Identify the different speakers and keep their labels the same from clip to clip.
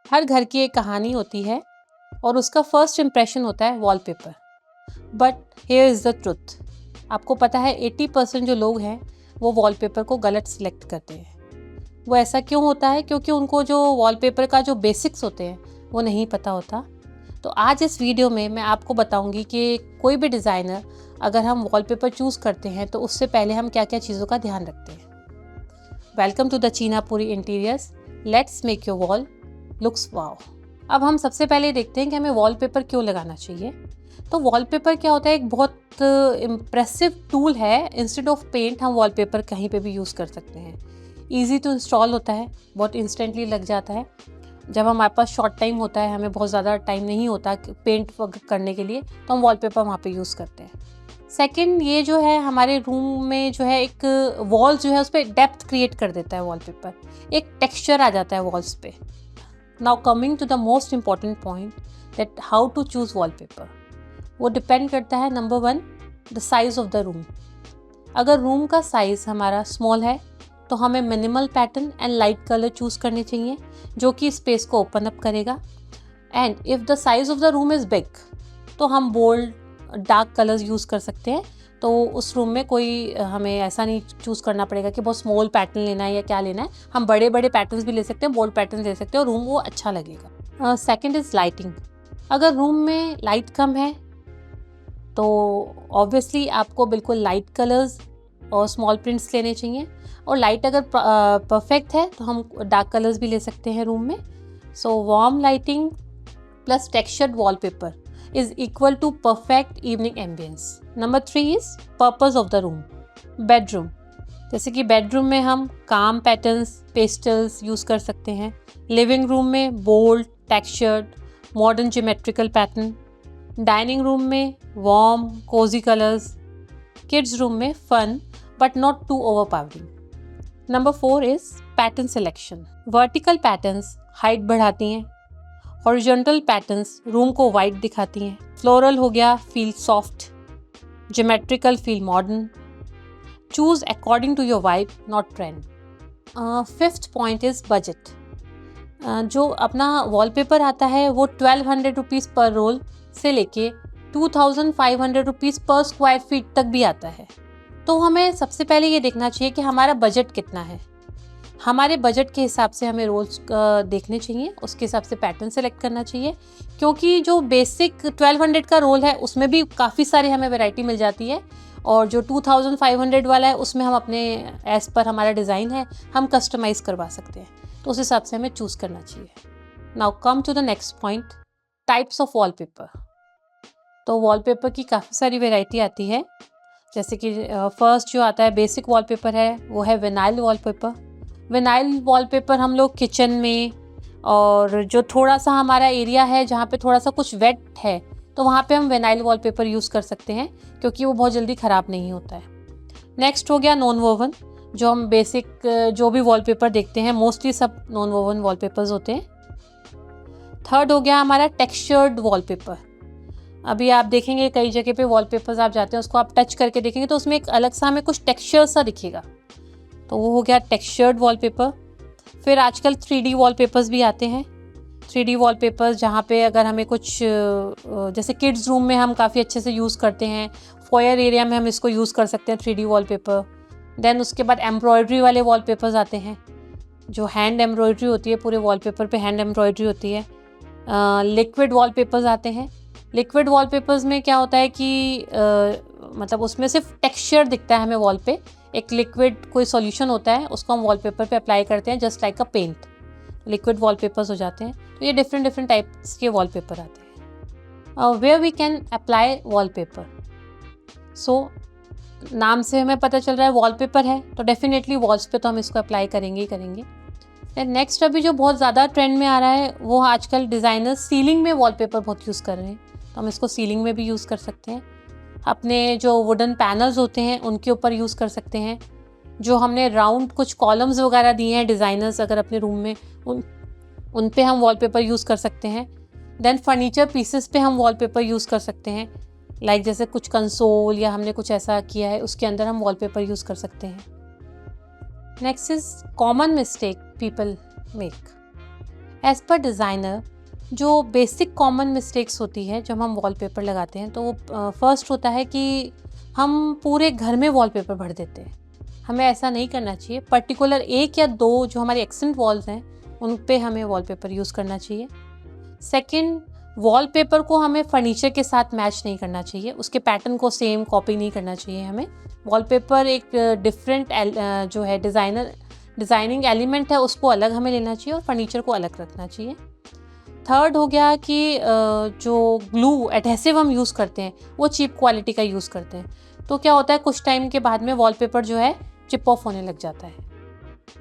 Speaker 1: हर घर की एक कहानी होती है और उसका फर्स्ट इम्प्रेशन होता है wallpaper. But here is the truth. आपको पता है 80% जो लोग हैं वो वॉलपेपर को गलत सिलेक्ट करते हैं। वो ऐसा क्यों होता है? क्योंकि उनको जो वॉलपेपर का जो बेसिक्स होते हैं वो नहीं पता होता। तो आज इस वीडियो में मैं आपको बताऊंगी कि कोई भी डिज़ाइनर अगर हम वॉलपेपर चूज़ करते हैं तो उससे पहले हम क्या क्या चीज़ों का ध्यान रखते हैं। Welcome to the Chinapuri interiors. Let's make your wall looks wow. अब हम सबसे पहले देखते हैं कि हमें वॉलपेपर क्यों लगाना चाहिए। तो वॉलपेपर क्या होता है? एक बहुत इम्प्रेसिव टूल है। इंस्टेड ऑफ पेंट हम वॉलपेपर कहीं पे भी यूज़ कर सकते हैं। ईजी टू इंस्टॉल होता है, बहुत इंस्टेंटली लग जाता है। जब हमारे पास शॉर्ट टाइम होता है, हमें बहुत ज़्यादा टाइम नहीं होता पेंट करने के लिए, तो हम वॉलपेपर वहाँ पे यूज़ करते हैं। सेकंड, ये जो है हमारे रूम में जो है एक वॉल्स जो है उस पर डेप्थ क्रिएट कर देता है वॉलपेपर। एक टेक्सचर आ जाता है वॉल्स पे। Now coming to the most important point that how to choose wallpaper. वो डिपेंड करता है number 1 the size of the room. अगर रूम का साइज़ हमारा स्मॉल है तो हमें minimal pattern and light colour choose करने चाहिए जो कि स्पेस को ओपन अप करेगा। And if the size of the room is big तो हम बोल्ड डार्क कलर्स यूज़ कर सकते हैं। तो उस रूम में कोई हमें ऐसा नहीं चूज़ करना पड़ेगा कि बहुत स्मॉल पैटर्न लेना है या क्या लेना है। हम बड़े बड़े पैटर्न्स भी ले सकते हैं, बोल्ड पैटर्न ले सकते हैं और रूम वो अच्छा लगेगा। Second is lighting. अगर रूम में लाइट कम है तो ऑब्वियसली आपको बिल्कुल लाइट कलर्स और स्मॉल प्रिंट्स लेने चाहिए। और लाइट अगर परफेक्ट है तो हम डार्क कलर्स भी ले सकते हैं रूम में। So warm lighting plus textured wallpaper is equal to perfect evening ambience. Number 3 is purpose of the room. Bedroom. जैसे कि बेडरूम में हम काम पैटर्न्स, पेस्टल्स यूज़ कर सकते हैं। लिविंग रूम में bold, textured, modern geometrical pattern. Dining room में warm, cosy colours. Kids room में fun but not too overpowering. Number 4 is pattern selection. Vertical patterns height बढ़ाती हैं। हॉरिजॉन्टल पैटर्न्स रूम को wide दिखाती हैं। फ्लोरल हो गया, feel soft. Geometrical, feel modern. Choose according to your vibe, not trend. Fifth point is budget. जो अपना wallpaper आता है वो 1200 रुपीज़ पर रोल से लेके 2500 रुपीज़ पर स्क्वायर फीट तक भी आता है। तो हमें सबसे पहले ये देखना चाहिए कि हमारा बजट कितना है। हमारे बजट के हिसाब से हमें रोल्स देखने चाहिए, उसके हिसाब से पैटर्न सेलेक्ट करना चाहिए। क्योंकि जो बेसिक 1200 का रोल है उसमें भी काफ़ी सारी हमें वैरायटी मिल जाती है और जो 2500 वाला है उसमें हम अपने एज पर हमारा डिज़ाइन है हम कस्टमाइज़ करवा सकते हैं। तो उस हिसाब से हमें चूज़ करना चाहिए। Now come to the next point, types of wallpaper. तो वॉलपेपर की काफ़ी सारी वैरायटी आती है। जैसे कि फर्स्ट जो आता है बेसिक वॉलपेपर है वो है विनाइल वॉलपेपर। विनाइल वॉलपेपर हम लोग किचन में और जो थोड़ा सा हमारा एरिया है जहाँ पे थोड़ा सा कुछ वेट है तो वहाँ पे हम विनाइल वॉलपेपर यूज़ कर सकते हैं क्योंकि वो बहुत जल्दी ख़राब नहीं होता है। नेक्स्ट हो गया नॉन वोवन। जो हम बेसिक जो भी वॉलपेपर देखते हैं मोस्टली सब नॉन वोवन वॉलपेपर्स होते हैं। थर्ड हो गया हमारा टेक्सचर्ड वॉलपेपर। अभी आप देखेंगे कई जगह पे वॉलपेपर्स आप जाते हैं उसको आप टच करके देखेंगे तो उसमें एक अलग सा हमें कुछ टेक्सचर सा दिखेगा, तो वो हो गया टेक्सचर्ड वॉलपेपर। फिर आजकल 3D वॉलपेपर्स भी आते हैं। 3D वॉलपेपर्स जहाँ पे अगर हमें कुछ जैसे किड्स रूम में हम काफ़ी अच्छे से यूज़ करते हैं, फॉयर एरिया में हम इसको यूज़ कर सकते हैं 3D वॉलपेपर। देन उसके बाद एम्ब्रॉयडरी वाले वॉलपेपर्स आते हैं, जो हैंड एम्ब्रॉयडरी होती है, पूरे वॉलपेपर पे हैंड एम्ब्रॉयडरी होती है। लिक्विड वॉलपेपर्स आते हैं। लिक्विड वॉलपेपर्स में क्या होता है कि मतलब उसमें सिर्फ टेक्सचर दिखता है हमें वॉल पे। एक लिक्विड कोई सॉल्यूशन होता है उसको हम वॉलपेपर पे अप्लाई करते हैं just like a paint, liquid wallpapers हो जाते हैं। तो ये डिफरेंट टाइप्स के वॉलपेपर आते हैं। Where we can apply wallpaper. So नाम से हमें पता चल रहा है वॉलपेपर है तो डेफिनेटली वॉल्स पे तो हम इसको अप्लाई करेंगे ही करेंगे। देन नेक्स्ट अभी जो बहुत ज़्यादा ट्रेंड में आ रहा है वो आजकल डिज़ाइनर्स सीलिंग में वॉलपेपर बहुत यूज़ कर रहे हैं, तो हम इसको सीलिंग में भी यूज़ कर सकते हैं। अपने जो वुडन पैनल्स होते हैं उनके ऊपर यूज़ कर सकते हैं। जो हमने राउंड कुछ कॉलम्स वगैरह दिए हैं डिज़ाइनर्स अगर अपने रूम में, उन पे हम वॉलपेपर यूज़ कर सकते हैं। देन फर्नीचर पीसेस पे हम वॉलपेपर यूज़ कर सकते हैं। लाइक जैसे कुछ कंसोल या हमने कुछ ऐसा किया है उसके अंदर हम वॉलपेपर यूज़ कर सकते हैं। Next is common mistake people make. As per designer जो बेसिक कॉमन मिस्टेक्स होती है जब हम वॉलपेपर लगाते हैं, तो वो फर्स्ट होता है कि हम पूरे घर में वॉलपेपर भर देते हैं। हमें ऐसा नहीं करना चाहिए। पर्टिकुलर 1 या 2 जो हमारे एक्सेंट वॉल्स हैं उन पे हमें वॉलपेपर यूज़ करना चाहिए। सेकंड, वॉलपेपर को हमें फर्नीचर के साथ मैच नहीं करना चाहिए, उसके पैटर्न को सेम कॉपी नहीं करना चाहिए हमें। वॉलपेपर एक डिफरेंट जो है डिज़ाइनिंग एलिमेंट है, उसको अलग हमें लेना चाहिए और फर्नीचर को अलग रखना चाहिए। थर्ड हो गया कि जो ग्लू एडहेसिव हम यूज़ करते हैं वो चीप क्वालिटी का यूज़ करते हैं, तो क्या होता है कुछ टाइम के बाद में वॉलपेपर जो है चिप ऑफ होने लग जाता है।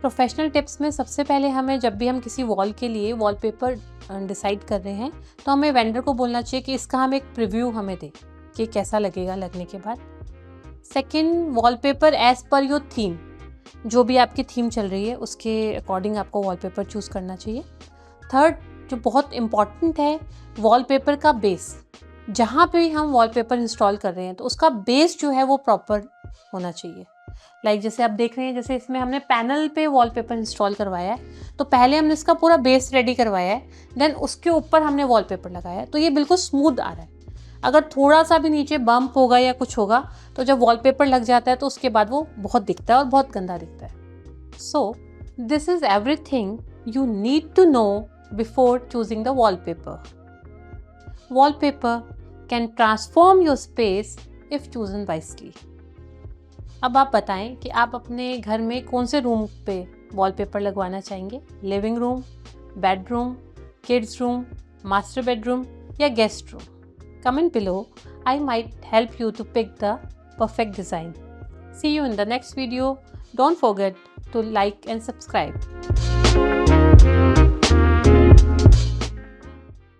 Speaker 1: प्रोफेशनल टिप्स में सबसे पहले हमें जब भी हम किसी वॉल के लिए वॉलपेपर डिसाइड कर रहे हैं तो हमें वेंडर को बोलना चाहिए कि इसका हम एक प्रीव्यू हमें दे कि कैसा लगेगा लगने के बाद। Second, wallpaper as per your theme, जो भी आपकी थीम चल रही है उसके अकॉर्डिंग आपको वॉलपेपर चूज़ करना चाहिए। थर्ड, जो बहुत इम्पॉर्टेंट है, वॉलपेपर का बेस। जहाँ पे हम वॉलपेपर इंस्टॉल कर रहे हैं तो उसका बेस जो है वो प्रॉपर होना चाहिए। लाइक जैसे आप देख रहे हैं, जैसे इसमें हमने पैनल पे वॉलपेपर इंस्टॉल करवाया है, तो पहले हमने इसका पूरा बेस रेडी करवाया है, देन उसके ऊपर हमने वॉलपेपर लगाया है, तो ये बिल्कुल स्मूथ आ रहा है। अगर थोड़ा सा भी नीचे बम्प होगा या कुछ होगा तो जब वॉलपेपर लग जाता है तो उसके बाद वो बहुत दिखता है और बहुत गंदा दिखता है। So this is everything you need to know before choosing the wallpaper. Wallpaper can transform your space if chosen wisely. अब आप बताएं कि आप अपने घर में कौन से रूम पे वॉलपेपर लगवाना चाहेंगे? Living room, bedroom, kids room, master bedroom या guest room? Comment below. I might help you to pick the perfect design. See you in the next video. Don't forget to like and subscribe.